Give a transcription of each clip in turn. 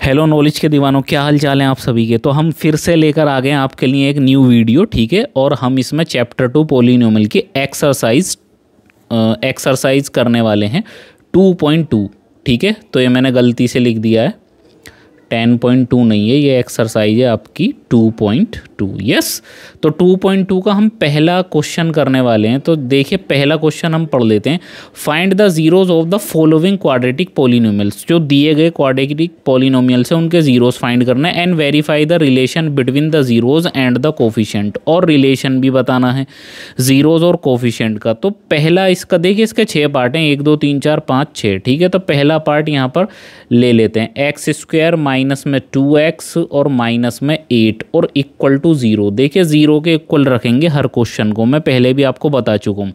Hello knowledge के दीवानों, क्या हाल चाल है आप सभी के। तो हम फिर से लेकर आ गए हैं आपके लिए एक न्यू वीडियो, ठीक है। और हम इसमें चैप्टर 2 पॉलिनोमियल की एक्सरसाइज करने वाले हैं 2.2, ठीक है। तो ये मैंने गलती से लिख दिया है, 10.2 नहीं है, ये एक्सरसाइज है आपकी 2.2। यस, तो 2.2 का हम पहला क्वेश्चन करने वाले हैं। तो देखिए, पहला क्वेश्चन हम पढ़ लेते हैं। Find the zeros of the following quadratic polynomials. जो दिए गए क्वाड्रेटिक पॉलिनोमियल्स हैं उनके जीरोज फाइंड करना है। And verify the relation between the zeros and the coefficient. और रिलेशन भी बताना है जीरोज और कोफिशिएंट का। तो पहला इसका देखिए, इसके 6 पार्ट हैं, 1 2 3 4 5 6, ठीक है। तो पहला पार्ट यहाँ पर ले लेते हैं, एक्स स्क्वायर माइनस में 2x और माइनस में 8 और इक्वल टू 0। देखिए, 0 के इक्वल रखेंगे हर क्वेश्चन को, मैं पहले भी आपको बता चुका हूँ।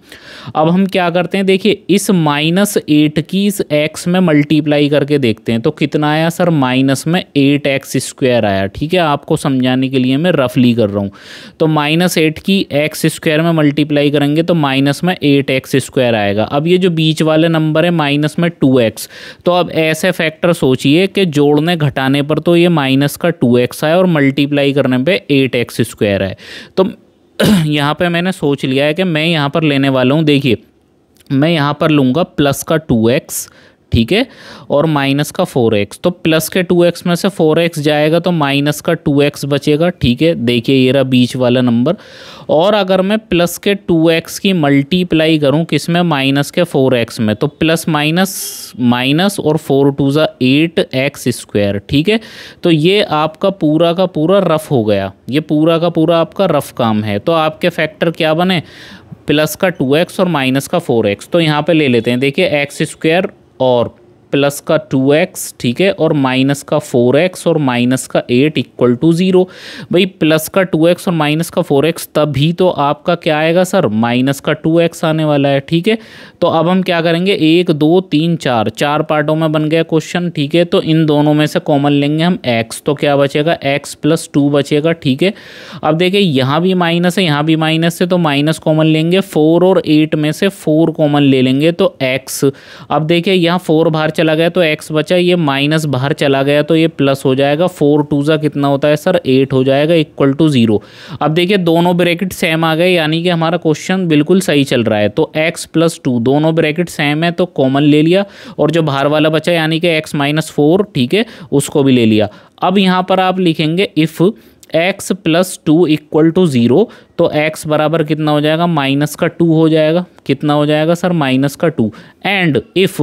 अब हम क्या करते हैं, देखिए इस -8 की इस x में मल्टीप्लाई करके देखते हैं। तो कितना आया सर, माइनस में 8x स्क्वायर आया, ठीक है। आपको समझाने के लिए मैं रफली कर रहा हूँ। तो -8 की x स्क्वायर में मल्टीप्लाई करेंगे तो माइनस में 8x स्क्वायर आएगा। अब ये जो बीच वाले नंबर है माइनस में 2x, तो अब ऐसे फैक्टर सोचिए कि जोड़ने घटाने पर तो ये माइनस का 2x है और मल्टीप्लाई करने पे 8x स्क्वायर है। तो यहाँ पे मैंने सोच लिया है कि मैं यहाँ पर लेने वाला हूँ, देखिए मैं यहाँ पर लूँगा प्लस का 2x, ठीक है, और माइनस का 4x। तो प्लस के 2x में से 4x जाएगा तो माइनस का 2x बचेगा, ठीक है। देखिए ये रहा बीच वाला नंबर। और अगर मैं प्लस के 2x की मल्टीप्लाई करूं किसमें, माइनस के 4x में, तो प्लस माइनस माइनस और 4 2 ज़ा 8x स्क्वायर, ठीक है। तो ये आपका पूरा का पूरा रफ हो गया, ये पूरा का पूरा आपका रफ काम है। तो आपके फैक्टर क्या बने, प्लस का 2x और माइनस का 4x। तो यहाँ पे ले लेते हैं, देखिए एक्स स्क्वायर और प्लस का 2x, ठीक है, और माइनस का 4x और माइनस का 8 इक्वल टू 0। भाई प्लस का 2x और माइनस का 4x, तभी तो आपका क्या आएगा सर, माइनस का 2x आने वाला है, ठीक है। तो अब हम क्या करेंगे, 1 2 3 4 पार्टों में बन गया क्वेश्चन, ठीक है। तो इन दोनों में से कॉमन लेंगे हम x, तो क्या बचेगा, x + 2 बचेगा, ठीक है। अब देखिए यहाँ भी माइनस है, यहाँ भी माइनस है, तो माइनस कॉमन लेंगे। 4 और 8 में से 4 कॉमन ले लेंगे तो x। अब देखिए यहाँ 4 बाहर चला गया तो x बचा, ये माइनस बाहर चला गया तो ये प्लस हो जाएगा। 4 2 ज़ा कितना होता है सर, 8 हो जाएगा, इक्वल टू 0। अब देखिए दोनों ब्रैकेट सेम आ गए, यानी कि हमारा क्वेश्चन बिल्कुल सही चल रहा है। तो x + 2 दोनों ब्रैकेट सेम है तो कॉमन ले लिया, और जो बाहर वाला बचा यानी कि x - 4, ठीक है, उसको भी ले लिया। अब यहाँ पर आप लिखेंगे इफ़ x + 2 इक्वल टू 0, तो x बराबर कितना हो जाएगा, माइनस का 2 हो जाएगा। कितना हो जाएगा सर, माइनस का 2। एंड इफ़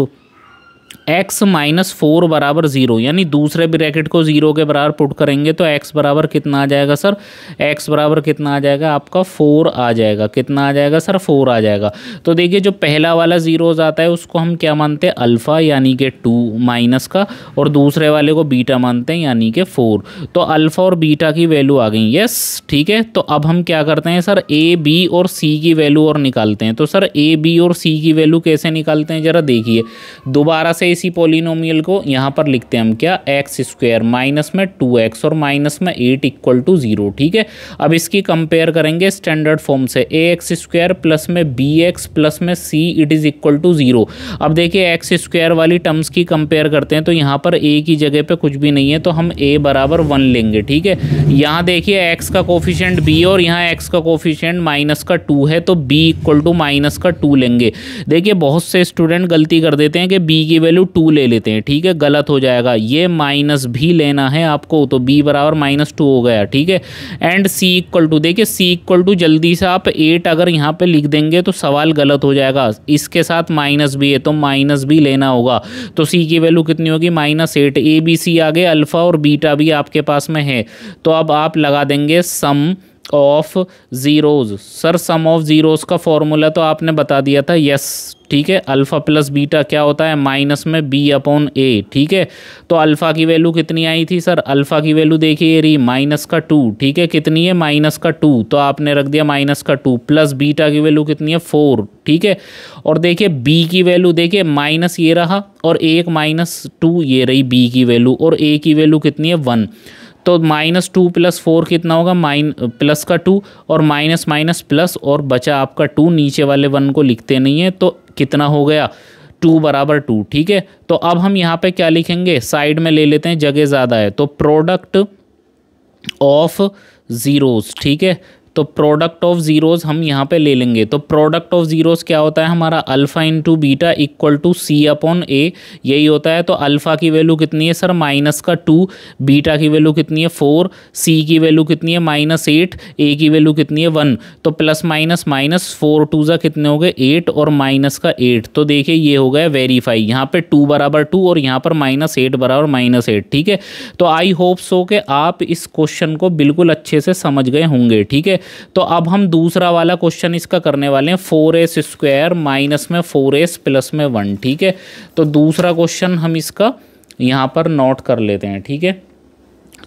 x - 4 बराबर 0, यानी दूसरे ब्रैकेट को 0 के बराबर पुट करेंगे तो x बराबर कितना आ जाएगा सर, x बराबर कितना आ जाएगा आपका 4 आ जाएगा। कितना आ जाएगा सर, 4 आ जाएगा। तो देखिए जो पहला वाला जीरोज आता है उसको हम क्या मानते हैं, अल्फ़ा यानी कि 2 माइनस का, और दूसरे वाले को बीटा मानते हैं यानी कि 4। तो अल्फ़ा और बीटा की वैल्यू आ गई, यस, ठीक है। तो अब हम क्या करते हैं सर, a b और c की वैल्यू और निकालते हैं। तो सर a b और c की वैल्यू कैसे निकालते हैं, ज़रा देखिए। दोबारा से इसी पॉलिनोमियल को यहाँ पर लिखते हैं हम क्या, एक्स स्क्वायर माइनस में 2x और माइनस में 8 इक्वल टू 0, ठीक है। अब इसकी कंपेयर करेंगे स्टैंडर्ड फॉर्म से, ax स्क्वायर प्लस में bx प्लस में c it is equal to 0। अब देखिए एक्स स्क्वायर वाली टर्म्स की कंपेयर करते हैं तो यहाँ पर a की जगह पे कुछ भी नहीं है तो हम a बराबर 1 लेंगे, ठीक है। यहाँ देखिए x का कोफिशिएंट b और यहाँ x का कोफिशिएंट माइनस का 2 है तो b इक्वल टू माइनस का 2 लेंगे। देखिए बहुत से स्टूडेंट गलती कर देते हैं कि b की वैल्यू 2 ले लेते हैं, ठीक है, गलत हो जाएगा। ये माइनस भी लेना है आपको, तो b बराबर -2 हो गया, ठीक है। एंड c इक्वल टू, देखिए c इक्वल टू जल्दी से आप 8 अगर यहाँ पे लिख देंगे तो सवाल गलत हो जाएगा। इसके साथ माइनस भी है तो माइनस भी लेना होगा। तो c की वैल्यू कितनी होगी, -8। a b c आगे अल्फ़ा और बीटा भी आपके पास में है, तो अब आप लगा देंगे sum of zeros. Sir sum of zeros का फॉर्मूला तो आपने बता दिया था, यस, ठीक है। अल्फ़ा प्लस बीटा क्या होता है, माइनस में b/a, ठीक है। तो अल्फ़ा की वैल्यू कितनी आई थी सर, अल्फ़ा की वैल्यू देखिए ये रही -2, ठीक है। कितनी है, -2, तो आपने रख दिया -2, प्लस बीटा की वैल्यू कितनी है, 4, ठीक है। और देखिए b की वैल्यू देखिए माइनस ये रहा और 1 - 2 ये रही b की वैल्यू, और a की वैल्यू कितनी है, 1। तो -2 + 4 कितना होगा, प्लस का 2 और माइनस प्लस, और बचा आपका 2, नीचे वाले 1 को लिखते नहीं है तो कितना हो गया, 2 बराबर 2, ठीक है। तो अब हम यहाँ पे क्या लिखेंगे, साइड में ले लेते हैं, जगह ज़्यादा है, तो प्रोडक्ट ऑफ ज़ीरोज़, ठीक है। तो प्रोडक्ट ऑफ ज़ीरोज़ हम यहाँ पे ले लेंगे। तो प्रोडक्ट ऑफ ज़ीरोज़ क्या होता है हमारा, alpha into beta equal to C upon A, यही होता है। तो अल्फ़ा की वैल्यू कितनी है सर, -2, बीटा की वैल्यू कितनी है 4, सी की वैल्यू कितनी है -8, ए की वैल्यू कितनी है 1। तो प्लस माइनस माइनस 4 2 ज़ा कितने हो गए 8 और माइनस का 8। तो देखिए ये हो गया वेरीफाई, यहाँ पे 2 बराबर 2 और यहाँ पर -8 बराबर -8, ठीक है। तो आई होप सो कि आप इस क्वेश्चन को बिल्कुल अच्छे से समझ गए होंगे, ठीक है। तो अब हम दूसरा वाला क्वेश्चन इसका करने वाले हैं, 4s² माइनस में 4s प्लस में 1, ठीक है। तो दूसरा क्वेश्चन हम इसका यहाँ पर नोट कर लेते हैं, ठीक है।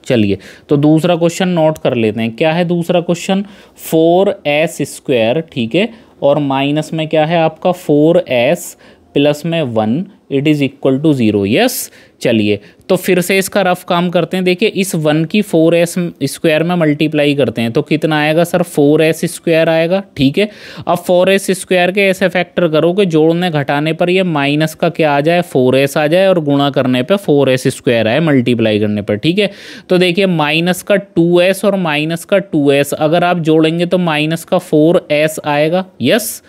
चलिए तो दूसरा क्वेश्चन नोट कर लेते हैं। क्या है दूसरा क्वेश्चन, 4s², ठीक है, और माइनस में क्या है आपका 4s प्लस में 1 it is equal to 0, yes. चलिए तो फिर से इसका रफ काम करते हैं। देखिए इस 1 की 4s² में मल्टीप्लाई करते हैं तो कितना आएगा सर, 4s² आएगा, ठीक है। अब 4s² के ऐसे फैक्टर करो कि जोड़ने घटाने पर ये माइनस का क्या आ जाए, 4s आ जाए, और गुणा करने पे 4s² आए मल्टीप्लाई करने पर, ठीक है। तो देखिए माइनस का 2s और माइनस का 2s अगर आप जोड़ेंगे तो माइनस का 4s आएगा, यस।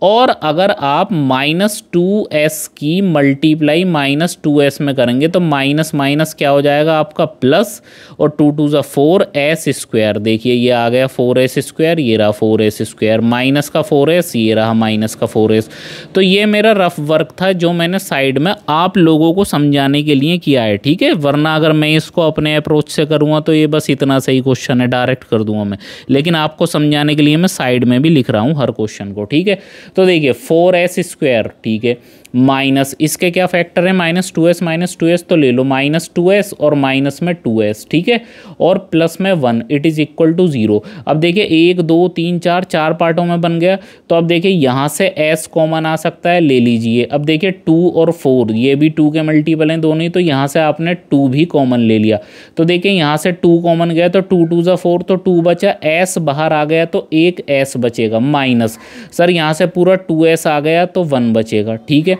और अगर आप -2s की मल्टीप्लाई -2s में करेंगे तो माइनस माइनस क्या हो जाएगा आपका प्लस, और 2 2 ज़ा 4s²। देखिए ये आ गया 4s², ये रहा 4s², माइनस का 4s, ये रहा माइनस का 4s। तो ये मेरा रफ वर्क था जो मैंने साइड में आप लोगों को समझाने के लिए किया है, ठीक है। वरना अगर मैं इसको अपने अप्रोच से करूँगा तो ये बस इतना सही क्वेश्चन है, डायरेक्ट कर दूंगा मैं, लेकिन आपको समझाने के लिए मैं साइड में भी लिख रहा हूँ हर क्वेश्चन को, ठीक है। तो देखिए 4s², ठीक है, माइनस इसके क्या फैक्टर है, -2s तो ले लो -2s और माइनस में 2s, ठीक है, और प्लस में 1 इट इज़ इक्वल टू 0। अब देखिए 1 2 3 4 4 पार्टों में बन गया। तो अब देखिए यहाँ से s कॉमन आ सकता है, ले लीजिए। अब देखिए 2 और 4 ये भी 2 के मल्टीपल हैं दोनों ही, तो यहाँ से आपने 2 भी कॉमन ले लिया। तो देखिए यहाँ से 2 कॉमन गया तो 2 2 ज़ा 4, तो 2 बचा, s बाहर आ गया तो एक s बचेगा, माइनस सर यहाँ से पूरा 2s आ गया तो 1 बचेगा, ठीक है।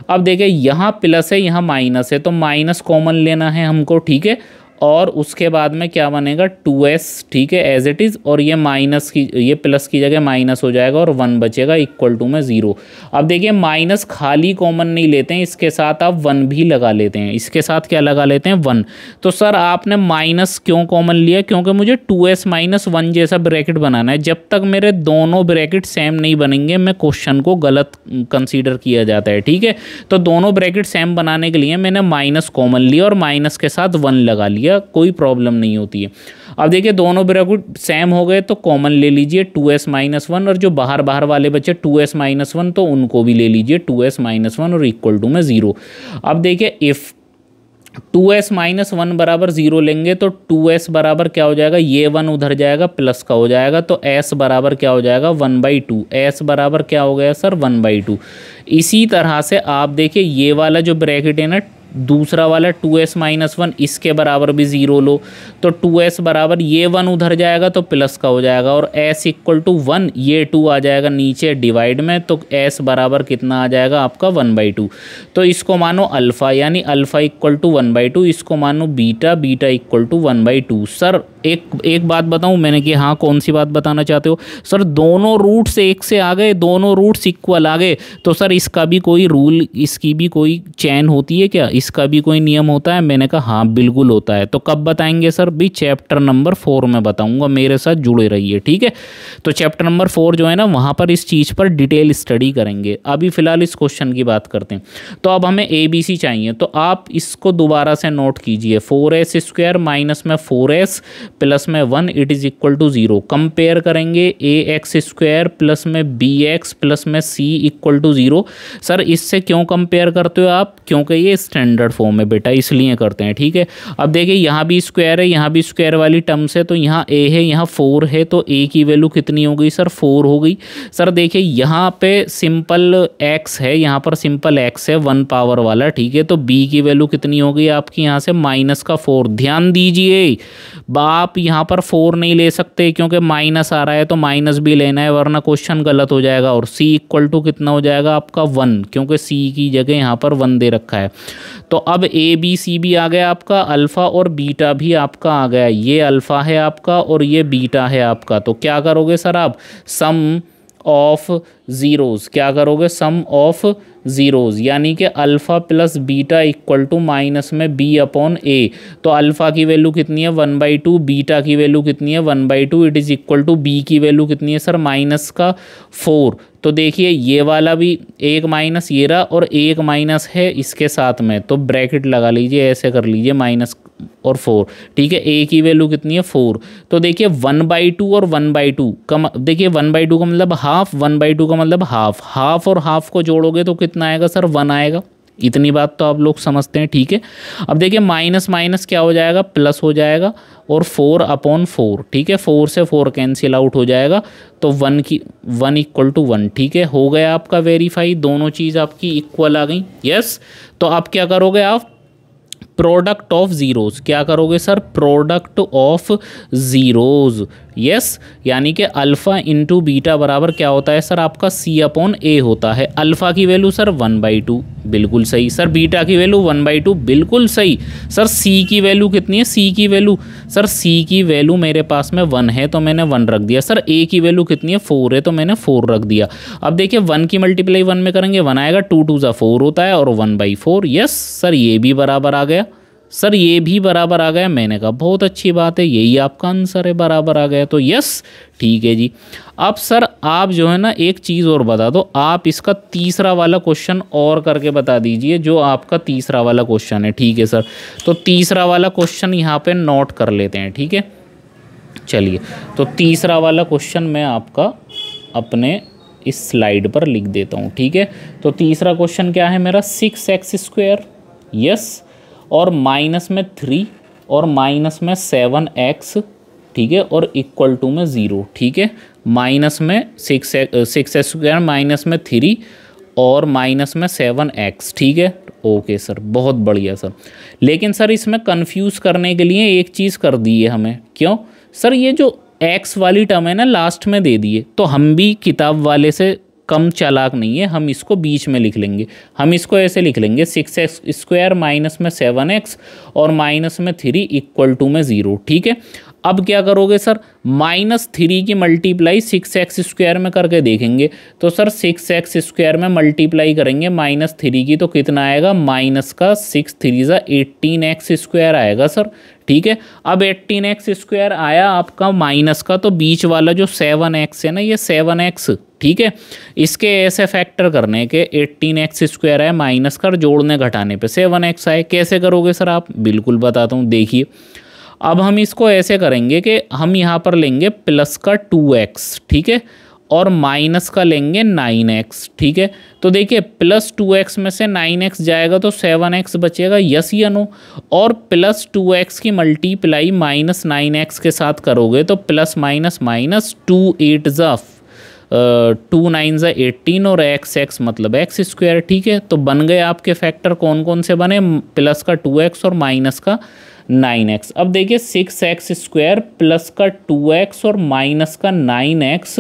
अब देखिए यहाँ प्लस है यहाँ माइनस है, तो माइनस कॉमन लेना है हमको, ठीक है। और उसके बाद में क्या बनेगा 2s, ठीक है, एज इट इज़, और ये माइनस की ये प्लस की जगह माइनस हो जाएगा और 1 बचेगा इक्वल टू में 0। अब देखिए माइनस खाली कॉमन नहीं लेते हैं, इसके साथ आप 1 भी लगा लेते हैं। इसके साथ क्या लगा लेते हैं, 1। तो सर आपने माइनस क्यों कॉमन लिया, क्योंकि मुझे 2s - 1 जैसा ब्रैकेट बनाना है। जब तक मेरे दोनों ब्रैकेट सेम नहीं बनेंगे मैं क्वेश्चन को गलत कंसीडर किया जाता है, ठीक है। तो दोनों ब्रैकेट सेम बनाने के लिए मैंने माइनस कॉमन लिया और माइनस के साथ 1 लगा लिया, कोई प्रॉब्लम नहीं होती है। अब देखिए दोनों ब्रैकेट सेम हो गए तो कॉमन ले लीजिए 2s - 1, और जो बाहर बाहर वाले बचे 2s - 1 तो उनको भी ले लीजिए 2s - 1 और इक्वल टू में 0। अब देखिए इफ़ 2s - 1 बराबर 0 लेंगे तो 2s बराबर क्या हो जाएगा, ये 1 उधर जाएगा प्लस का हो जाएगा, तो s बराबर क्या हो जाएगा 1/2। s बराबर क्या हो गया सर 1/2। इसी तरह से आप देखिए ये वाला जो ब्रैकेट है ना, दूसरा वाला 2s - 1, इसके बराबर भी 0 लो, तो 2s बराबर ये 1 उधर जाएगा तो प्लस का हो जाएगा, और s इक्वल टू 1, ये 2 आ जाएगा नीचे डिवाइड में, तो s बराबर कितना आ जाएगा आपका 1/2। तो इसको मानो अल्फ़ा, यानी अल्फ़ा इक्वल टू 1/2, इसको मानो beta, beta equal to 1/2। Sir एक बात बताऊं मैंने कि हाँ कौन सी बात बताना चाहते हो सर, दोनों रूट्स एक से आ गए, दोनों रूट्स इक्वल आ गए, तो सर इसका भी कोई रूल, इसकी भी कोई चैन होती है क्या, इसका भी कोई नियम होता है। मैंने कहा हाँ बिल्कुल होता है। तो कब बताएंगे सर, भी चैप्टर नंबर 4 में बताऊंगा, मेरे साथ जुड़े रहिए, ठीक है। तो चैप्टर नंबर 4 जो है ना वहाँ पर इस चीज़ पर डिटेल स्टडी करेंगे। अभी फ़िलहाल इस क्वेश्चन की बात करते हैं। तो अब हमें ABC चाहिए, तो आप इसको दोबारा से नोट कीजिए, 4s² माइनस में 4s प्लस में 1 it is equal to 0। Compare करेंगे ax² प्लस में bx प्लस में c इक्वल टू 0। सर इससे क्यों कंपेयर करते हो आप, क्योंकि ये स्टैंडर्ड स्टैंडर्ड फॉर्म में बेटा, इसलिए करते हैं, ठीक है। अब देखिए यहाँ भी स्क्वायर है, यहाँ भी स्क्वायर वाली टर्म्स है, तो यहाँ a है, यहाँ 4 है, तो a की वैल्यू कितनी हो गई सर, 4 हो गई। सर देखिए यहाँ पे सिंपल x है, यहाँ पर सिंपल x है 1 पावर वाला, ठीक है। तो b की वैल्यू कितनी हो गई आपकी यहाँ से माइनस का 4। ध्यान दीजिए आप यहाँ पर 4 नहीं ले सकते क्योंकि माइनस आ रहा है, तो माइनस भी लेना है वरना क्वेश्चन गलत हो जाएगा। और c इक्वल टू कितना हो जाएगा आपका 1, क्योंकि c की जगह यहाँ पर 1 दे रखा है। तो अब a b c भी आ गया आपका, अल्फ़ा और बीटा भी आपका आ गया। ये अल्फ़ा है आपका और ये बीटा है आपका। तो क्या करोगे सर आप, सम ऑफ ज़ीरोज़, क्या करोगे, सम ऑफ ज़ीरोज़, यानी कि alpha plus beta equal to minus में b अपॉन a। तो अल्फ़ा की वैल्यू कितनी है 1/2, बीटा की वैल्यू कितनी है 1/2, it is equal to b की वैल्यू कितनी है सर माइनस का 4। तो देखिए ये वाला भी एक माइनस ये रहा और एक माइनस है इसके साथ में, तो ब्रैकेट लगा लीजिए, ऐसे कर लीजिए माइनस और 4, ठीक है। a की वैल्यू कितनी है 4। तो देखिए 1/2 और 1/2 का देखिए 1/2 का मतलब हाफ, 1/2 का मतलब हाफ, हाफ और हाफ को जोड़ोगे तो कितना आएगा सर 1 आएगा। इतनी बात तो आप लोग समझते हैं, ठीक है। अब देखिए माइनस माइनस क्या हो जाएगा, प्लस हो जाएगा और 4 अपॉन 4, ठीक है। 4 से 4 कैंसिल आउट हो जाएगा, तो 1 इक्वल टू 1, ठीक है। हो गया आपका वेरीफाई, दोनों चीज़ आपकी इक्वल आ गई, यस। तो आप क्या करोगे, आप प्रोडक्ट ऑफ ज़ीरोज़, क्या करोगे sir, product of zeros, yes. यानी कि अल्फ़ा इंटू बीटा बराबर क्या होता है सर आपका c अपॉन a होता है। अल्फ़ा की वैल्यू सर 1/2, बिल्कुल सही सर। बीटा की वैल्यू 1/2, बिल्कुल सही सर। c की वैल्यू कितनी है, c की वैल्यू सर, c की वैल्यू मेरे पास में 1 है तो मैंने 1 रख दिया। सर a की वैल्यू कितनी है 4 है तो मैंने 4 रख दिया। अब देखिए 1 की मल्टीप्लाई 1 में करेंगे 1 आएगा, 2 2 ज़ा 4 होता है और 1/4, यस सर। ये भी बराबर आ गया सर, ये भी बराबर आ गया। मैंने कहा बहुत अच्छी बात है, यही आपका आंसर है, बराबर आ गया, तो यस ठीक है जी। अब सर आप जो है ना एक चीज़ और बता दो, आप इसका तीसरा वाला क्वेश्चन और करके बता दीजिए, जो आपका तीसरा वाला क्वेश्चन है, ठीक है सर। तो तीसरा वाला क्वेश्चन यहाँ पे नोट कर लेते हैं, ठीक है। चलिए तो तीसरा वाला क्वेश्चन मैं आपका अपने इस स्लाइड पर लिख देता हूँ, ठीक है। तो तीसरा क्वेश्चन क्या है मेरा, 6x², यस, और माइनस में 3 और माइनस में 7x, ठीक है, और इक्वल टू में 0, ठीक है। माइनस में 6x² माइनस में 3 और माइनस में 7x, ठीक है। ओके सर, बहुत बढ़िया सर। लेकिन सर इसमें कंफ्यूज करने के लिए एक चीज़ कर दी है हमें, क्यों सर, ये जो x वाली टर्म है ना लास्ट में दे दिए, तो हम भी किताब वाले से कम चालाक नहीं है, हम इसको बीच में लिख लेंगे। हम इसको ऐसे लिख लेंगे 6x² माइनस में 7x और माइनस में 3 इक्वल टू में 0, ठीक है। अब क्या करोगे सर, -3 की मल्टीप्लाई 6x² में करके देखेंगे। तो सर 6x² में मल्टीप्लाई करेंगे -3 की तो कितना आएगा, माइनस का 6 3 ज़ा 18x² आएगा सर, ठीक है। अब 18x² आया आपका माइनस का, तो बीच वाला जो 7x है ना, ये 7x, ठीक है। इसके ऐसे फैक्टर करने के 18x² है माइनस कर, जोड़ने घटाने पे 7x आए। कैसे करोगे सर आप, बिल्कुल बताता हूँ, देखिए। अब हम इसको ऐसे करेंगे कि हम यहाँ पर लेंगे प्लस का 2x, ठीक है, और माइनस का लेंगे 9x, ठीक है। तो देखिए प्लस 2x में से 9x जाएगा तो 7x बचेगा, यस या नो। और प्लस 2x की मल्टीप्लाई माइनस 9x के साथ करोगे तो प्लस माइनस माइनस 2 8 ज़ा 2 9 ज़ा 18 और x मतलब x², ठीक है। तो बन गए आपके फैक्टर, कौन कौन से बने, प्लस का 2x और माइनस का 9x। अब देखिए 6x² प्लस का 2x और माइनस का 9x,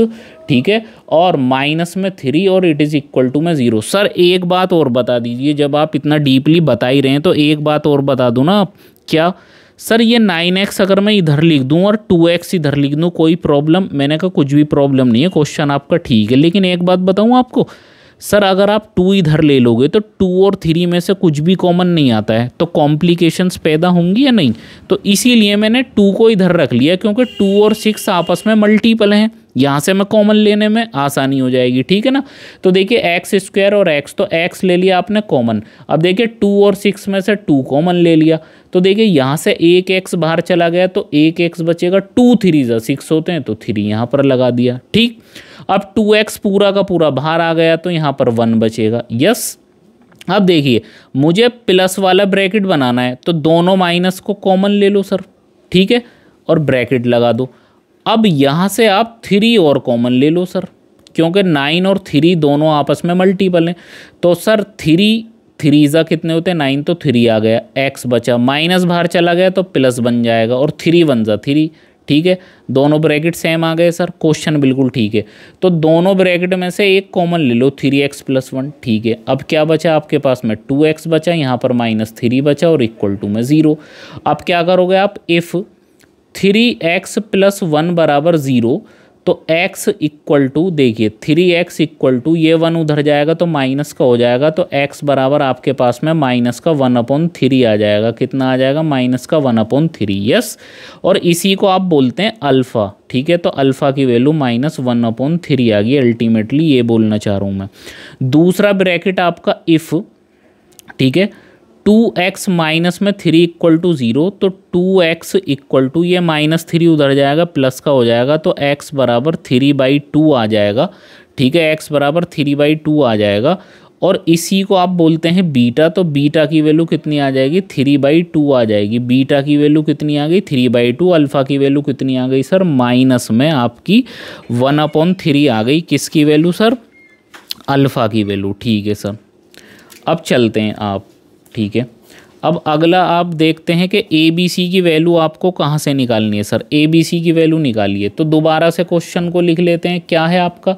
ठीक है, और माइनस में 3 और इट इज़ इक्वल टू में 0। सर एक बात और बता दीजिए, जब आप इतना डीपली बता ही रहे हैं तो एक बात और बता दूँ ना आप, क्या सर ये 9x अगर मैं इधर लिख दूं और 2x इधर लिख दूं, कोई प्रॉब्लम, मैंने कहा कुछ भी प्रॉब्लम नहीं है, क्वेश्चन आपका ठीक है। लेकिन एक बात बताऊं आपको सर, अगर आप 2 इधर ले लोगे तो 2 और 3 में से कुछ भी कॉमन नहीं आता है, तो कॉम्प्लिकेशंस पैदा होंगी या नहीं। तो इसीलिए मैंने 2 को इधर रख लिया, क्योंकि 2 और 6 आपस में मल्टीपल हैं, यहाँ से मैं कॉमन लेने में आसानी हो जाएगी, ठीक है ना। तो देखिए x² और x, तो x ले लिया आपने कॉमन। अब देखिए 2 और 6 में से 2 कॉमन ले लिया, तो देखिए यहाँ से एक x बाहर चला गया तो एक x बचेगा, 2 3 ज़ा 6 होते हैं तो 3 यहाँ पर लगा दिया, ठीक। अब 2x पूरा का पूरा बाहर आ गया तो यहाँ पर 1 बचेगा, यस। अब देखिए मुझे प्लस वाला ब्रैकेट बनाना है तो दोनों माइनस को कॉमन ले लो सर, ठीक है, और ब्रैकेट लगा दो। अब यहाँ से आप 3 और कॉमन ले लो सर, क्योंकि 9 और 3 दोनों आपस में मल्टीपल हैं। तो सर 3 ज़ा कितने होते हैं 9, तो 3 आ गया, एक्स बचा, माइनस बाहर चला गया तो प्लस बन जाएगा, और 3 1 ज़ा 3, ठीक है, दोनों ब्रैकेट सेम आ गए सर, क्वेश्चन बिल्कुल ठीक है। तो दोनों ब्रैकेट में से एक कॉमन ले लो, 3x + 1, ठीक है। अब क्या बचा आपके पास में 2x बचा, यहाँ पर -3 बचा और इक्वल टू में 0। अब क्या करोगे आप, इफ़ 3x + 1 = 0, तो x इक्वल टू, देखिए 3x इक्वल टू, ये 1 उधर जाएगा तो माइनस का हो जाएगा, तो x बराबर आपके पास में -1/3 आ जाएगा। कितना आ जाएगा, -1/3, यस। और इसी को आप बोलते हैं अल्फ़ा, ठीक है। तो अल्फ़ा की वैल्यू -1/3 आ गई अल्टीमेटली, ये बोलना चाह रहा हूँ मैं। दूसरा ब्रैकेट आपका इफ़, ठीक है, 2x माइनस में 3 इक्वल टू 0, तो 2x इक्वल टू, ये -3 उधर जाएगा प्लस का हो जाएगा, तो x बराबर 3/2 आ जाएगा, ठीक है, x बराबर 3/2 आ जाएगा। और इसी को आप बोलते हैं बीटा, तो बीटा की वैल्यू कितनी आ जाएगी, 3/2 आ जाएगी। बीटा की वैल्यू कितनी आ गई, 3/2। अल्फ़ा की वैल्यू कितनी आ गई सर, माइनस में आपकी 1/3 आ गई। किसकी वैल्यू सर, अल्फ़ा की वैल्यू, ठीक है सर। अब चलते हैं आप, ठीक है। अब अगला आप देखते हैं कि ABC की वैल्यू आपको कहाँ से निकालनी है सर, ABC की वैल्यू निकालिए। तो दोबारा से क्वेश्चन को लिख लेते हैं। क्या है आपका,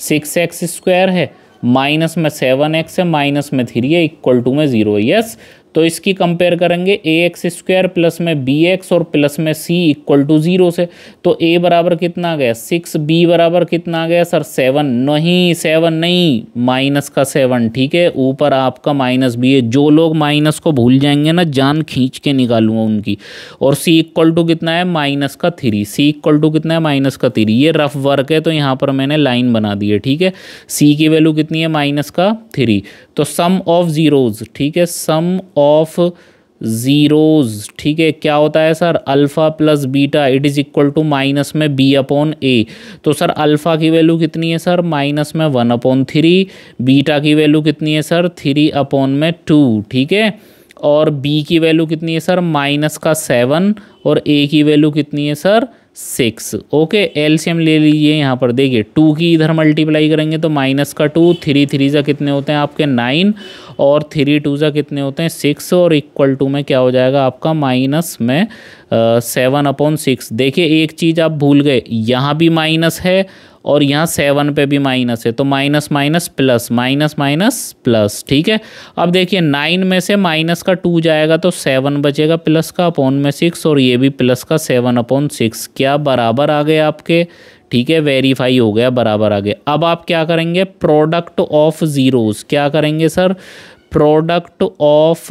6x² है, माइनस में 7x है, माइनस में 3 है, इक्वल टू में 0 है, यस। तो इसकी कंपेयर करेंगे ax² प्लस में bx और प्लस में c इक्वल टू 0 से। तो a बराबर कितना आ गया 6, b बराबर कितना आ गया सर 7, नहीं 7 नहीं, माइनस का 7, ठीक है, ऊपर आपका -b है। जो लोग माइनस को भूल जाएंगे ना, जान खींच के निकालूंगा उनकी। और c इक्वल टू कितना है -3, c इक्वल टू कितना है -3। ये रफ वर्क है तो यहाँ पर मैंने लाइन बना दी है, ठीक है। c की वैल्यू कितनी है -3। तो सम ऑफ ज़ीरोज़, ठीक है, सम ऑफ ज़ीरोज़, ठीक है, क्या होता है sir, alpha plus beta, it is equal to minus में b/a। तो सर अल्फ़ा की वैल्यू कितनी है सर, -1/3, बीटा की वैल्यू कितनी है सर 3/2, ठीक है। और b की वैल्यू कितनी है सर -7, और a की वैल्यू कितनी है सर 6। ओके, एलसीएम ले लीजिए। यहाँ पर देखिए 2 की इधर मल्टीप्लाई करेंगे तो -2, 3 3 ज़ा कितने होते हैं आपके 9, और 3 2 ज़ा कितने होते हैं 6, और इक्वल टू में क्या हो जाएगा आपका माइनस में 7/6। देखिए एक चीज़ आप भूल गए, यहाँ भी माइनस है और यहाँ 7 पे भी माइनस है, तो minus minus plus, minus minus plus, ठीक है। अब देखिए 9 में से माइनस का 2 जाएगा तो 7 बचेगा, प्लस का अपॉन में 6, और ये भी प्लस का 7/6। क्या बराबर आ गए आपके, ठीक है, वेरीफाई हो गया, बराबर आ गए। अब आप क्या करेंगे, प्रोडक्ट ऑफ ज़ीरोज़, क्या करेंगे सर, प्रोडक्ट ऑफ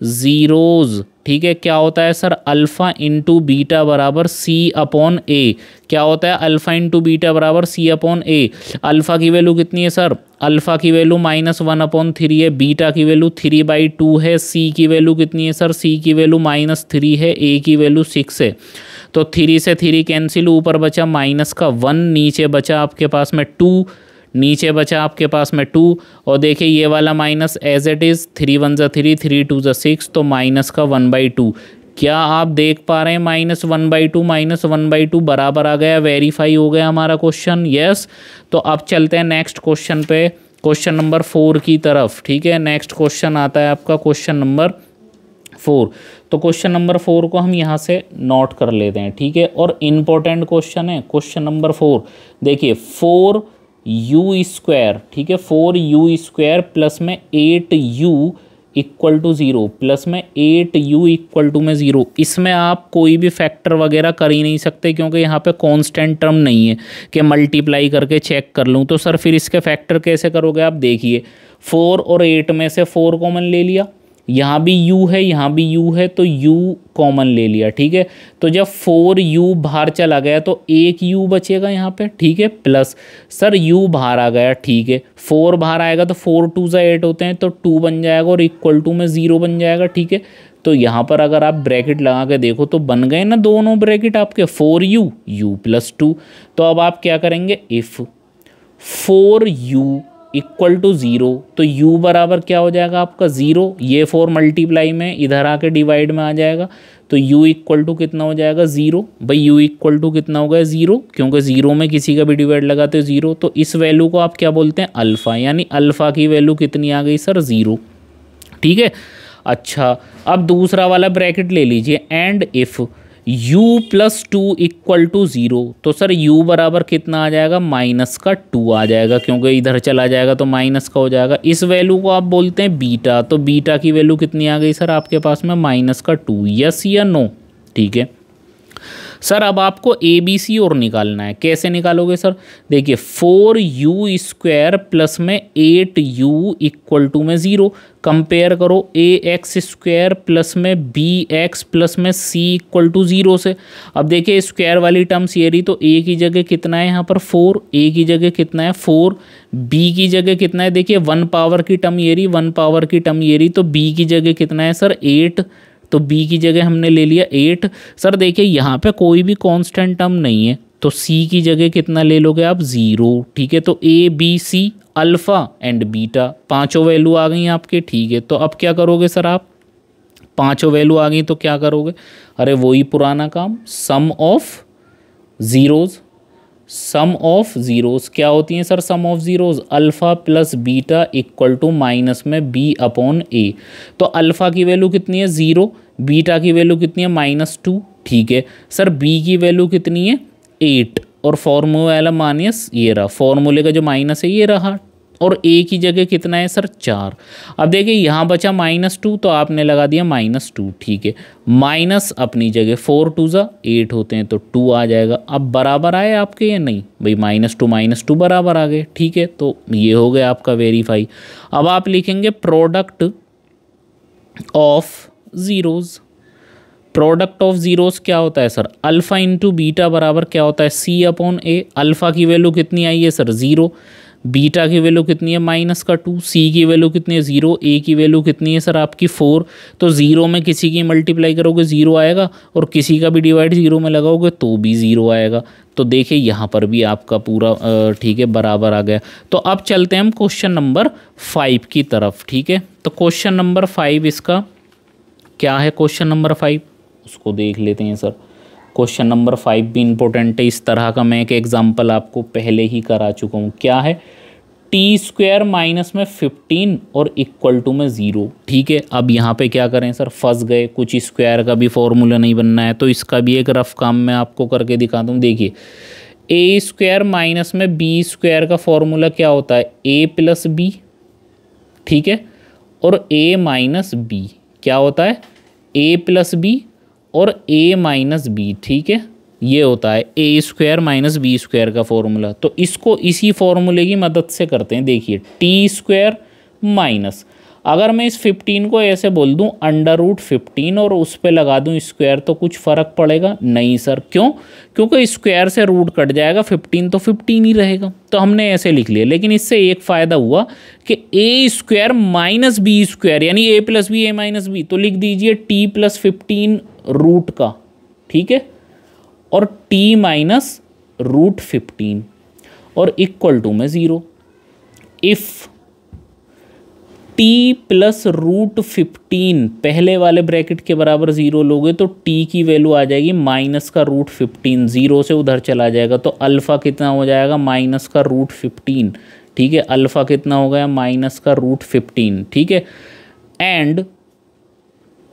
ज़ीरोज़, ठीक है, क्या होता है सर, अल्फ़ा इंटू बीटा बराबर c/a। क्या होता है, अल्फ़ा इंटू बीटा बराबर c/a। अल्फ़ा की वैल्यू कितनी है सर, अल्फ़ा की वैल्यू -1/3 है, बीटा की वैल्यू 3/2 है, c की वैल्यू कितनी है सर, c की वैल्यू -3 है, a की वैल्यू 6 है। तो 3 से 3 कैंसिल, ऊपर बचा -1, नीचे बचा आपके पास में 2, नीचे बचा आपके पास में 2, और देखिए ये वाला माइनस एज इट इज़, 3 1 ज़ा 3, 3 2 ज़ा 6, तो माइनस का 1/2। क्या आप देख पा रहे हैं, -1/2 बराबर आ गया, वेरीफाई हो गया हमारा क्वेश्चन, यस। तो अब चलते हैं नेक्स्ट क्वेश्चन पे, क्वेश्चन नंबर 4 की तरफ, ठीक है। नेक्स्ट क्वेश्चन आता है आपका क्वेश्चन नंबर 4। तो क्वेश्चन नंबर 4 को हम यहाँ से नोट कर लेते हैं, ठीक है, और इम्पोर्टेंट क्वेश्चन है क्वेश्चन नंबर 4। देखिए 4u², ठीक है, 4u² प्लस में 8u इक्वल टू 0, प्लस में 8u इक्वल टू में 0। इसमें आप कोई भी फैक्टर वगैरह कर ही नहीं सकते, क्योंकि यहाँ पे कांस्टेंट टर्म नहीं है कि मल्टीप्लाई करके चेक कर लूँ। तो सर फिर इसके फैक्टर कैसे करोगे आप, देखिए 4 और 8 में से 4 कॉमन ले लिया, यहाँ भी u है, यहाँ भी u है, तो u कॉमन ले लिया, ठीक है। तो जब 4u बाहर चला गया तो एक u बचेगा यहाँ पे, ठीक है, प्लस सर u बाहर आ गया, ठीक है, 4 बाहर आएगा तो 4 2 ज़ा 8 होते हैं, तो 2 बन जाएगा, और इक्वल टू में 0 बन जाएगा, ठीक है। तो यहाँ पर अगर आप ब्रैकेट लगा के देखो तो बन गए ना दोनों ब्रैकेट आपके, 4u u + 2। तो अब आप क्या करेंगे, इफ़ 4u इक्वल टू 0, तो u बराबर क्या हो जाएगा आपका 0, ये 4 मल्टीप्लाई में इधर आके डिवाइड में आ जाएगा, तो u इक्वल टू कितना हो जाएगा 0। भाई u इक्वल टू कितना हो गया 0, क्योंकि 0 में किसी का भी डिवाइड लगाते हो 0, तो इस वैल्यू को आप क्या बोलते हैं अल्फ़ा, यानी अल्फ़ा की वैल्यू कितनी आ गई सर 0। ठीक है, अच्छा अब दूसरा वाला ब्रैकेट ले लीजिए, and if u plus 2 equal to 0, तो सर u बराबर कितना आ जाएगा माइनस का 2 आ जाएगा, क्योंकि इधर चला जाएगा तो माइनस का हो जाएगा। इस वैल्यू को आप बोलते हैं बीटा, तो बीटा की वैल्यू कितनी आ गई सर आपके पास में माइनस का 2, यस या नो। ठीक है सर, अब आपको ए बी सी और निकालना है, कैसे निकालोगे सर, देखिए 4u² प्लस में 8u इक्वल टू में 0, कंपेयर करो ax² प्लस में bx प्लस में c इक्वल टू 0 से। अब देखिए स्क्वायर वाली टर्म्स ये रही, तो a की जगह कितना है यहाँ पर 4, a की जगह कितना है 4, b की जगह कितना है, देखिए 1 पावर की टर्म ये रही, 1 पावर की टर्म ये रही, तो b की जगह कितना है सर 8, तो b की जगह हमने ले लिया 8। सर देखिए यहाँ पे कोई भी कांस्टेंट टर्म नहीं है, तो c की जगह कितना ले लोगे आप 0। ठीक है, तो a b c alpha and beta पांचों वैल्यू आ गई आपके। ठीक है, तो अब क्या करोगे सर आप, पांचों वैल्यू आ गई तो क्या करोगे, अरे वही पुराना काम, sum of zeros. Sum of zeros क्या होती हैं sir, sum of zeros alpha plus beta equal to minus में b अपॉन a। तो अल्फ़ा की वैल्यू कितनी है 0, बीटा की वैल्यू कितनी है -2। ठीक है सर, b की वैल्यू कितनी है 8, और फॉर्मूला वाला माइनस ये रहा, फॉर्मूले का जो माइनस है ये रहा, और a की जगह कितना है सर 4। अब देखिए यहाँ बचा -2, तो आपने लगा दिया -2। ठीक है, माइनस अपनी जगह 4 2 ज़ा 8 होते हैं, तो 2 आ जाएगा। अब बराबर आए आपके या नहीं, भाई -2 बराबर आ गए। ठीक है, तो ये हो गया आपका वेरीफाई। अब आप लिखेंगे product of zeros. Product of zeros क्या होता है सर, अल्फ़ा इंटू बीटा बराबर क्या होता है c अपॉन a। अल्फ़ा की वैल्यू कितनी आई है सर 0, बीटा की वैल्यू कितनी है -2, c की वैल्यू कितनी है 0, a की वैल्यू कितनी है सर आपकी 4। तो 0 में किसी की मल्टीप्लाई करोगे 0 आएगा, और किसी का भी डिवाइड 0 में लगाओगे तो भी 0 आएगा। तो देखिए यहाँ पर भी आपका पूरा ठीक है बराबर आ गया। तो अब चलते हैं हम क्वेश्चन नंबर 5 की तरफ। ठीक है, तो क्वेश्चन नंबर 5 इसका क्या है, क्वेश्चन नंबर 5 उसको देख लेते हैं सर। क्वेश्चन नंबर 5 भी इम्पोर्टेंट है, इस तरह का मैं एक एग्जांपल आपको पहले ही करा चुका हूँ। क्या है, t² माइनस में 15 और इक्वल टू में 0। ठीक है, अब यहाँ पे क्या करें सर, फंस गए, कुछ स्क्वायर का भी फॉर्मूला नहीं बनना है, तो इसका भी एक रफ काम मैं आपको करके दिखाता हूँ। देखिए a² माइनस में b² का फॉर्मूला क्या होता है a प्लस b। ठीक है, और a माइनस b क्या होता है a प्लस b और a माइनस बी। ठीक है, ये होता है a² माइनस b² का फॉर्मूला। तो इसको इसी फॉर्मूले की मदद से करते हैं। देखिए t² माइनस, अगर मैं इस 15 को ऐसे बोल दूं √15 और उस पर लगा दूं स्क्वायर, तो कुछ फ़र्क पड़ेगा नहीं सर। क्यों, क्योंकि स्क्वायर से रूट कट जाएगा, 15 तो 15 ही रहेगा, तो हमने ऐसे लिख लिया। लेकिन इससे एक फ़ायदा हुआ कि a² माइनस b² यानी a plus B a minus B, तो लिख दीजिए t प्लस 15 रूट का। ठीक है, और t माइनस √15 और इक्वल टू में 0। इफ़ t प्लस √15 पहले वाले ब्रैकेट के बराबर 0 लोगे, तो t की वैल्यू आ जाएगी माइनस का √15, 0 से उधर चला जाएगा, तो अल्फ़ा कितना हो जाएगा माइनस का √15। ठीक है, अल्फ़ा कितना हो गया माइनस का √15। ठीक है, and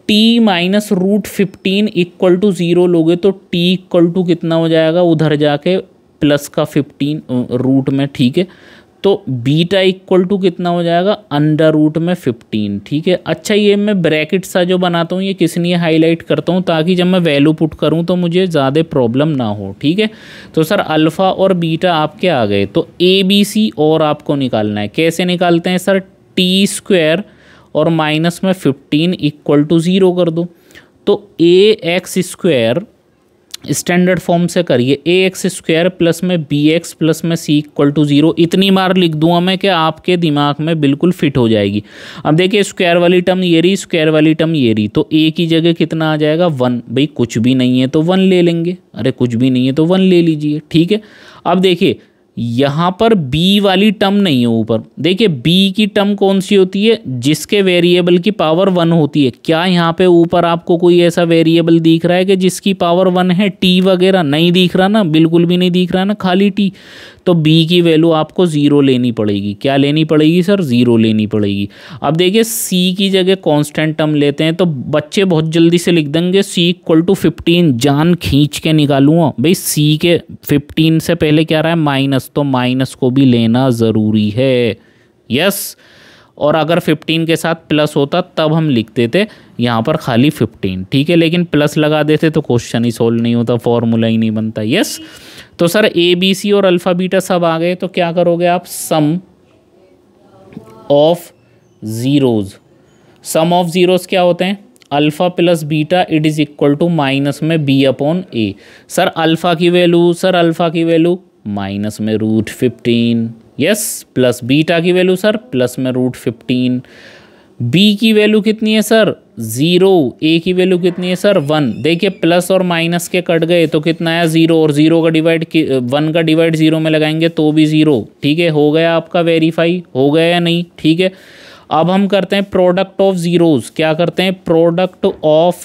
t minus √15 equal to 0 लोगे, तो t इक्वल टू कितना हो जाएगा उधर जाके प्लस का 15 रूट में। ठीक है, तो बीटा इक्वल टू कितना हो जाएगा √ में 15। ठीक है, अच्छा ये मैं ब्रैकेट सा जो बनाता हूँ ये किस लिए हाईलाइट करता हूँ, ताकि जब मैं वैल्यू पुट करूँ तो मुझे ज़्यादा प्रॉब्लम ना हो। ठीक है, तो सर अल्फ़ा और बीटा आपके आ गए, तो ABC और आपको निकालना है। कैसे निकालते हैं सर, t² और माइनस में 15 इक्वल टू 0 कर दो, तो ax² स्टैंडर्ड फॉर्म से करिए, ax² प्लस में bx प्लस में c इक्वल टू 0। इतनी बार लिख दूंगा मैं कि आपके दिमाग में बिल्कुल फिट हो जाएगी। अब देखिए स्क्वायर वाली टर्म ये रही, स्क्वायर वाली टर्म ये रही, तो a की जगह कितना आ जाएगा 1। भाई कुछ भी नहीं है तो 1 ले लेंगे, अरे कुछ भी नहीं है तो 1 ले लीजिए। ठीक है, अब देखिए यहाँ पर b वाली टर्म नहीं है ऊपर। देखिए b की टर्म कौन सी होती है, जिसके वेरिएबल की पावर 1 होती है। क्या यहाँ पे ऊपर आपको कोई ऐसा वेरिएबल दिख रहा है कि जिसकी पावर 1 है? t वगैरह नहीं दिख रहा ना, बिल्कुल भी नहीं दिख रहा ना, खाली t। तो b की वैल्यू आपको 0 लेनी पड़ेगी। क्या लेनी पड़ेगी सर? 0 लेनी पड़ेगी। अब देखिए c की जगह कांस्टेंट टर्म लेते हैं तो बच्चे बहुत जल्दी से लिख देंगे c = 15। जान खींच के निकालूंगा भाई, c के 15 से पहले क्या रहा है? माइनस, तो माइनस को भी लेना ज़रूरी है। यस, और अगर 15 के साथ प्लस होता तब हम लिखते थे यहाँ पर खाली 15, ठीक है, लेकिन प्लस लगा देते तो क्वेश्चन ही सोल्व नहीं होता, फॉर्मूला ही नहीं बनता। यस, तो सर ए बी सी और अल्फ़ा बीटा सब आ गए, तो क्या करोगे आप? Sum of zeros. Sum of zeros क्या होते हैं? Alpha plus beta it is equal to minus में b/a। सर अल्फ़ा की वैल्यू, सर अल्फ़ा की वैल्यू माइनस में √15, यस, प्लस बीटा की वैल्यू सर प्लस में √15। बी की वैल्यू कितनी है सर? 0। ए की वैल्यू कितनी है सर? 1। देखिए प्लस और माइनस के कट गए तो कितना आया? 0, और 0 का डिवाइड 1 का डिवाइड 0 में लगाएंगे तो भी 0, ठीक है। हो गया आपका वेरीफाई, हो गया या नहीं? ठीक है। अब हम करते हैं प्रोडक्ट ऑफ ज़ीरोज़। क्या करते हैं? प्रोडक्ट ऑफ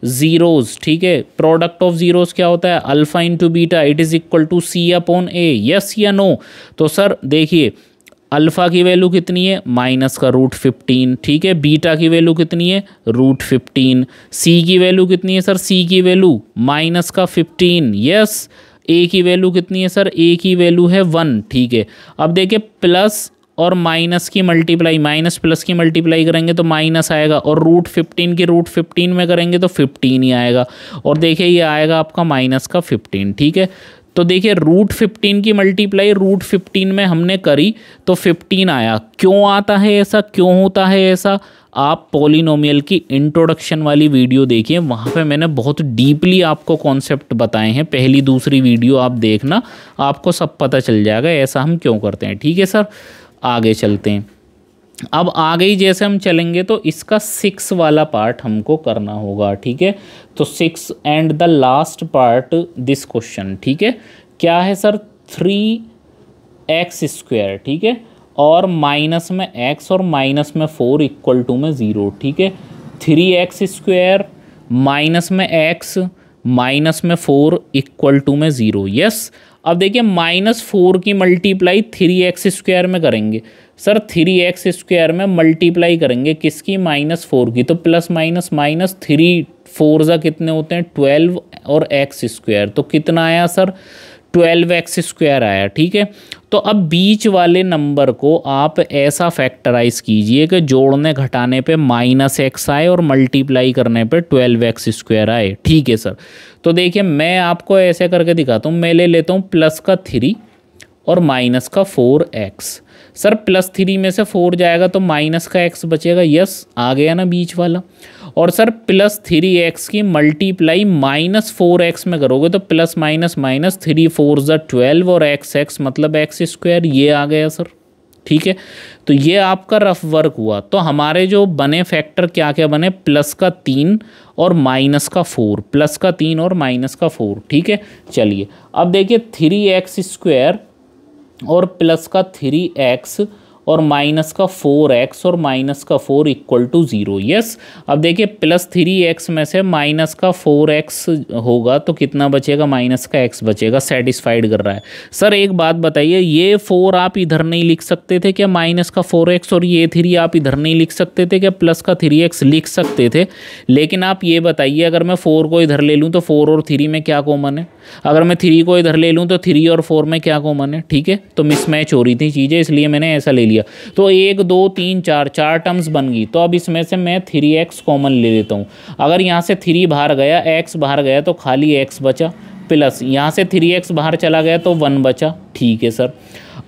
ज़ीरोज़, ठीक है। प्रोडक्ट ऑफ ज़ीरोज़ क्या होता है? Alpha into beta it is equal to c/a। Yes या नो? तो सर देखिए अल्फ़ा की वैल्यू कितनी है? माइनस का √15, ठीक है। बीटा की वैल्यू कितनी है? √15। सी की वैल्यू कितनी है सर? सी की वैल्यू माइनस का 15, यस। ए की वैल्यू कितनी है सर? ए की वैल्यू है 1, ठीक है। अब देखिए प्लस और माइनस की मल्टीप्लाई, माइनस प्लस की मल्टीप्लाई करेंगे तो माइनस आएगा, और √15 की √15 में करेंगे तो 15 ही आएगा, और देखिए ये आएगा आपका माइनस का 15, ठीक है। तो देखिए √15 की मल्टीप्लाई √15 में हमने करी तो 15 आया। क्यों आता है ऐसा, क्यों होता है ऐसा? आप पॉलिनोमियल की इंट्रोडक्शन वाली वीडियो देखिए, वहाँ पे मैंने बहुत डीपली आपको कॉन्सेप्ट बताए हैं। पहली दूसरी वीडियो आप देखना, आपको सब पता चल जाएगा ऐसा हम क्यों करते हैं, ठीक है सर। आगे चलते हैं। अब आगे ही जैसे हम चलेंगे तो इसका 6 वाला पार्ट हमको करना होगा, ठीक है। तो 6 and the last part this question, ठीक है। क्या है सर? 3x², ठीक है, और माइनस में x और माइनस में 4 इक्वल टू में 0, ठीक है। 3x² माइनस में x माइनस में 4 इक्वल टू में 0, यस। अब देखिए -4 की मल्टीप्लाई 3x² में करेंगे। सर 3x² में मल्टीप्लाई करेंगे किसकी? -4 की। तो प्लस माइनस माइनस, 3 4 कितने होते हैं? 12, और x², तो कितना आया सर? 12x² आया, ठीक है। तो अब बीच वाले नंबर को आप ऐसा फैक्टराइज कीजिए कि जोड़ने घटाने पे -x आए और मल्टीप्लाई करने पे 12x² आए, ठीक है सर। तो देखिए मैं आपको ऐसे करके दिखाता हूँ। मैं ले लेता हूँ प्लस का 3 और माइनस का 4x। सर +3 में से 4 जाएगा तो माइनस का x बचेगा, यस, आ गया ना बीच वाला। और सर +3x की मल्टीप्लाई -4x में करोगे तो प्लस माइनस माइनस, 3 4 12 और x मतलब x², ये आ गया सर, ठीक है। तो ये आपका रफ वर्क हुआ। तो हमारे जो बने फैक्टर क्या क्या बने? प्लस का 3 और माइनस का 4, प्लस का 3 और माइनस का 4, ठीक है। चलिए अब देखिए 3x² और प्लस का 3x और माइनस का 4x और माइनस का 4 इक्वल टू 0, यस। अब देखिए +3x में से माइनस का 4x होगा तो कितना बचेगा? माइनस का x बचेगा। सेटिस्फाइड कर रहा है। सर एक बात बताइए, ये 4 आप इधर नहीं लिख सकते थे क्या? माइनस का 4x, और ये 3 आप इधर नहीं लिख सकते थे क्या? प्लस का 3x लिख सकते थे। लेकिन आप ये बताइए, अगर मैं 4 को इधर ले लूँ तो 4 और 3 में क्या कॉमन है? अगर मैं 3 को इधर ले लूँ तो 3 और 4 में क्या कॉमन है? ठीक है, तो मिसमैच हो रही थी चीज़ें, इसलिए मैंने ऐसा ले लिया। तो 1 2 3 4 टर्म्स बन गई। तो अब इसमें से मैं 3x कॉमन ले लेता हूँ। अगर यहाँ से 3 बाहर गया, x बाहर गया तो खाली x बचा, प्लस यहाँ से 3x बाहर चला गया तो 1 बचा, ठीक है सर।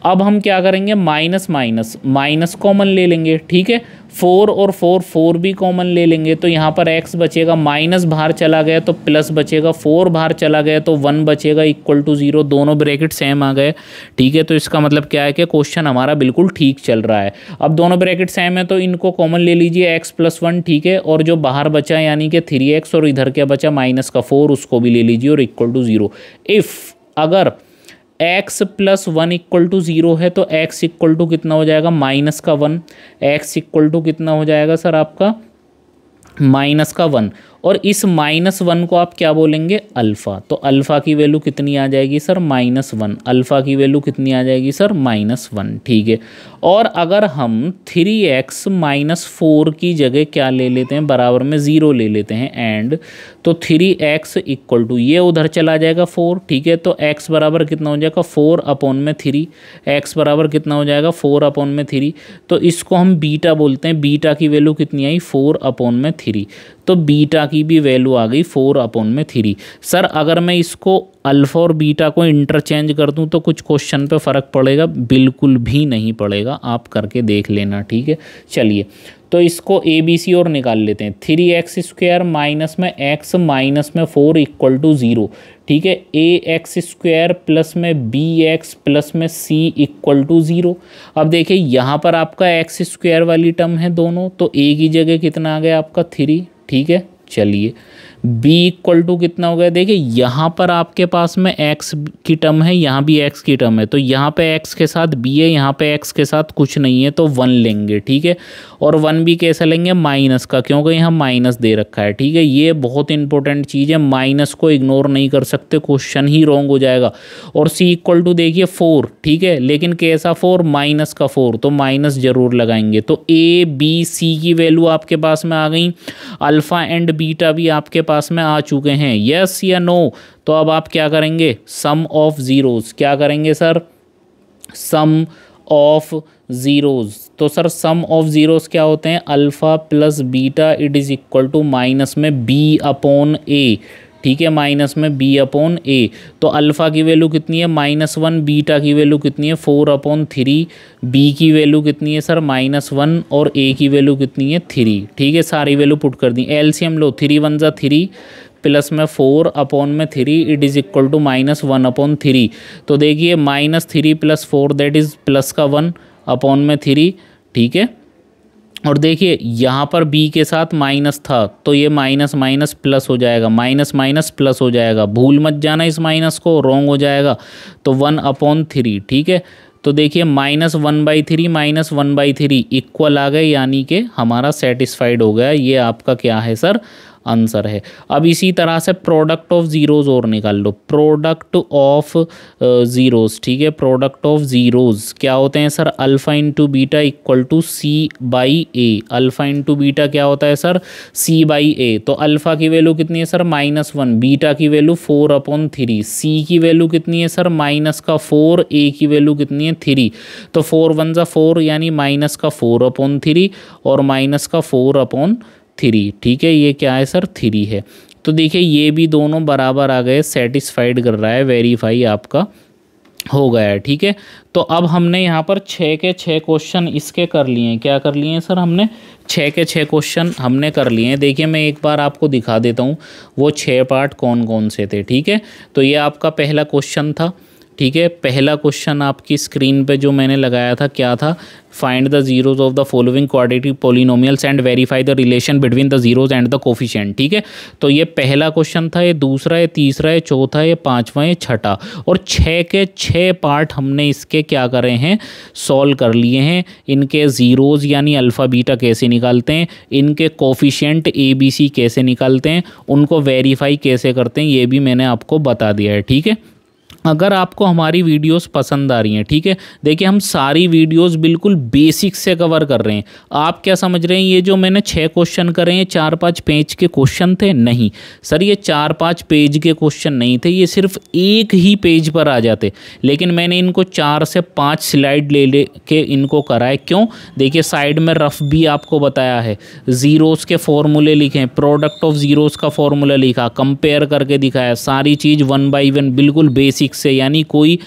अब हम क्या करेंगे? माइनस माइनस माइनस कॉमन ले लेंगे, ठीक है। 4 और 4 भी कॉमन ले लेंगे तो यहाँ पर x बचेगा, माइनस बाहर चला गया तो प्लस बचेगा, 4 बाहर चला गया तो 1 बचेगा इक्वल टू 0। दोनों ब्रैकेट सेम आ गए, ठीक है। तो इसका मतलब क्या है कि क्वेश्चन हमारा बिल्कुल ठीक चल रहा है। अब दोनों ब्रैकेट सेम है तो इनको कॉमन ले लीजिए, x + 1, ठीक है। और जो बाहर बचा यानी कि 3x और इधर क्या बचा? -4, उसको भी ले लीजिए और इक्वल टू 0। इफ़ अगर x प्लस 1 इक्वल टू 0 है, तो x इक्वल टू कितना हो जाएगा, माइनस का 1। x इक्वल टू कितना हो जाएगा सर आपका, माइनस का 1। और इस -1 को आप क्या बोलेंगे, अल्फ़ा। तो अल्फ़ा की वैल्यू कितनी आ जाएगी सर, -1। अल्फ़ा की वैल्यू कितनी आ जाएगी सर, -1, ठीक है। और अगर हम 3x - 4 की जगह क्या ले लेते हैं, बराबर में 0 ले लेते हैं, एंड तो 3x इक्वल टू ये उधर चला जाएगा 4, ठीक है। तो x बराबर कितना हो जाएगा, 4/3। x बराबर कितना हो जाएगा, 4/3। तो इसको हम बीटा बोलते हैं। बीटा की वैल्यू कितनी आई, 4/3। तो बीटा की भी वैल्यू आ गई 4/3। सर अगर मैं इसको अल्फ़ा और बीटा को इंटरचेंज कर दूं तो कुछ क्वेश्चन पे फ़र्क पड़ेगा, बिल्कुल भी नहीं पड़ेगा, आप करके देख लेना, ठीक है। चलिए तो इसको ए बी सी और निकाल लेते हैं। 3x² माइनस में x माइनस में 4 इक्वल टू 0, ठीक है। ax² प्लस में bx प्लस में c इक्वल टू 0। अब देखिए यहाँ पर आपका x² वाली टर्म है दोनों, तो a की जगह कितना आ गया आपका 3, ठीक है। चलिए b इक्वल टू कितना हो गया, देखिए यहाँ पर आपके पास में x की टर्म है, यहाँ भी x की टर्म है, तो यहाँ पे x के साथ b है, यहाँ पे x के साथ कुछ नहीं है, तो 1 लेंगे, ठीक है। और 1 भी कैसे लेंगे, माइनस का, क्योंकि यहाँ माइनस दे रखा है, ठीक है। ये बहुत इंपॉर्टेंट चीज़ है, माइनस को इग्नोर नहीं कर सकते, क्वेश्चन ही रॉन्ग हो जाएगा। और c इक्वल टू देखिए 4, ठीक है, लेकिन कैसा 4, माइनस का 4, तो माइनस जरूर लगाएंगे। तो a b c की वैल्यू आपके पास में आ गई, अल्फ़ा एंड बीटा भी आपके पास में आ चुके हैं, यस या नो। तो अब आप क्या करेंगे, सम ऑफ ज़ीरोज़, क्या करेंगे सर, सम ऑफ ज़ीरोज़। तो सर सम ऑफ ज़ीरोज़ क्या होते हैं, alpha plus beta it is equal to minus में b/a, ठीक है, माइनस में b/a। तो अल्फ़ा की वैल्यू कितनी है, -1, बीटा की वैल्यू कितनी है, 4/3, b की वैल्यू कितनी है सर, -1, और a की वैल्यू कितनी है, 3, ठीक है। सारी वैल्यू पुट कर दी, एलसीएम लो, 3 × 1 = 3 प्लस में 4/3 इट इज़ इक्वल टू -1/3। तो देखिए -3 + 4 दैट इज़ प्लस का 1/3, ठीक है। और देखिए यहाँ पर b के साथ माइनस था, तो ये माइनस माइनस प्लस हो जाएगा, माइनस माइनस प्लस हो जाएगा, भूल मत जाना इस माइनस को, रॉन्ग हो जाएगा। तो 1/3, ठीक है। तो देखिए -1/3 -1/3 इक्वल आ गए, यानी कि हमारा सेटिस्फाइड हो गया। ये आपका क्या है सर, आंसर है। अब इसी तरह से प्रोडक्ट ऑफ ज़ीरोज़ और निकाल लो, प्रोडक्ट ऑफ ज़ीरोज़, ठीक है। प्रोडक्ट ऑफ ज़ीरोज़ क्या होते हैं sir, alpha into beta equal to c/a। Alpha into beta क्या होता है सर, c/a। तो अल्फ़ा की वैल्यू कितनी है सर, -1, बीटा की वैल्यू 4/3, c की वैल्यू कितनी है सर, -4, a की वैल्यू कितनी है, 3। तो 4 × 1 = 4, यानी -4/3 और -4/3, ठीक है। ये क्या है सर, 3 है। तो देखिए ये भी दोनों बराबर आ गए, सेटिस्फाइड कर रहा है, वेरीफाई आपका हो गया है, ठीक है। तो अब हमने यहाँ पर 6 के 6 क्वेश्चन इसके कर लिए हैं, क्या कर लिए हैं सर, हमने 6 के 6 क्वेश्चन हमने कर लिए हैं। देखिए मैं एक बार आपको दिखा देता हूँ वो 6 पार्ट कौन कौन से थे, ठीक है। तो ये आपका पहला क्वेश्चन था, ठीक है। पहला क्वेश्चन आपकी स्क्रीन पे जो मैंने लगाया था क्या था, find the zeros of the following quadratic polynomials and verify the relation between the zeros and the coefficient, ठीक है। तो ये पहला क्वेश्चन था, ये दूसरा है, तीसरा है, चौथा है, पांचवा है, छठा, और 6 के 6 पार्ट हमने इसके क्या करे हैं, सॉल्व कर लिए हैं। इनके ज़ीरोज़ यानी अल्फ़ा बीटा कैसे निकालते हैं, इनके कोफिशिएंट ए बी सी कैसे निकालते हैं, उनको वेरीफाई कैसे करते हैं, ये भी मैंने आपको बता दिया है, ठीक है। अगर आपको हमारी वीडियोस पसंद आ रही हैं, ठीक है, देखिए हम सारी वीडियोस बिल्कुल बेसिक से कवर कर रहे हैं। आप क्या समझ रहे हैं ये जो मैंने 6 क्वेश्चन करे हैं 4-5 पेज के क्वेश्चन थे, नहीं सर, ये 4-5 पेज के क्वेश्चन नहीं थे, ये सिर्फ एक ही पेज पर आ जाते, लेकिन मैंने इनको 4 से 5 स्लाइड ले के इनको कराए। क्यों, देखिए साइड में रफ भी आपको बताया है, ज़ीरोज़ के फॉर्मूले लिखे, प्रोडक्ट ऑफ ज़ीरोज़ का फॉर्मूला लिखा, कंपेयर करके दिखाया, सारी चीज़ 1 बाई 1 बिल्कुल बेसिक से। यानी कोई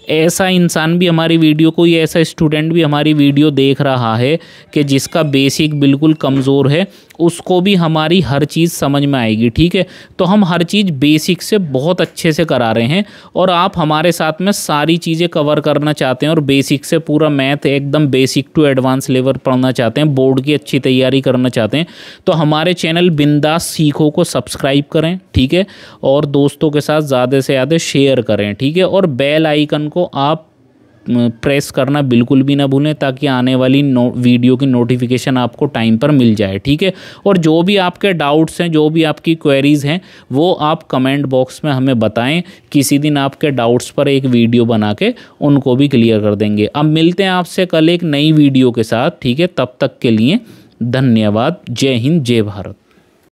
ऐसा इंसान भी हमारी वीडियो, कोई ऐसा स्टूडेंट भी हमारी वीडियो देख रहा है कि जिसका बेसिक बिल्कुल कमज़ोर है, उसको भी हमारी हर चीज़ समझ में आएगी। ठीक है, तो हम हर चीज़ बेसिक से बहुत अच्छे से करा रहे हैं और आप हमारे साथ में सारी चीज़ें कवर करना चाहते हैं और बेसिक से पूरा मैथ एकदम बेसिक टू एडवांस लेवल पढ़ना चाहते हैं, बोर्ड की अच्छी तैयारी करना चाहते हैं, तो हमारे चैनल बिंदास सीखो को सब्सक्राइब करें। ठीक है, और दोस्तों के साथ ज़्यादा से ज़्यादा शेयर करें। ठीक है, और बेल आइकन को आप प्रेस करना बिल्कुल भी ना भूलें ताकि आने वाली वीडियो की नोटिफिकेशन आपको टाइम पर मिल जाए। ठीक है, और जो भी आपके डाउट्स हैं, जो भी आपकी क्वेरीज़ हैं, वो आप कमेंट बॉक्स में हमें बताएं। किसी दिन आपके डाउट्स पर एक वीडियो बना के उनको भी क्लियर कर देंगे। अब मिलते हैं आपसे कल एक नई वीडियो के साथ। ठीक है, तब तक के लिए धन्यवाद। जय हिंद, जय भारत।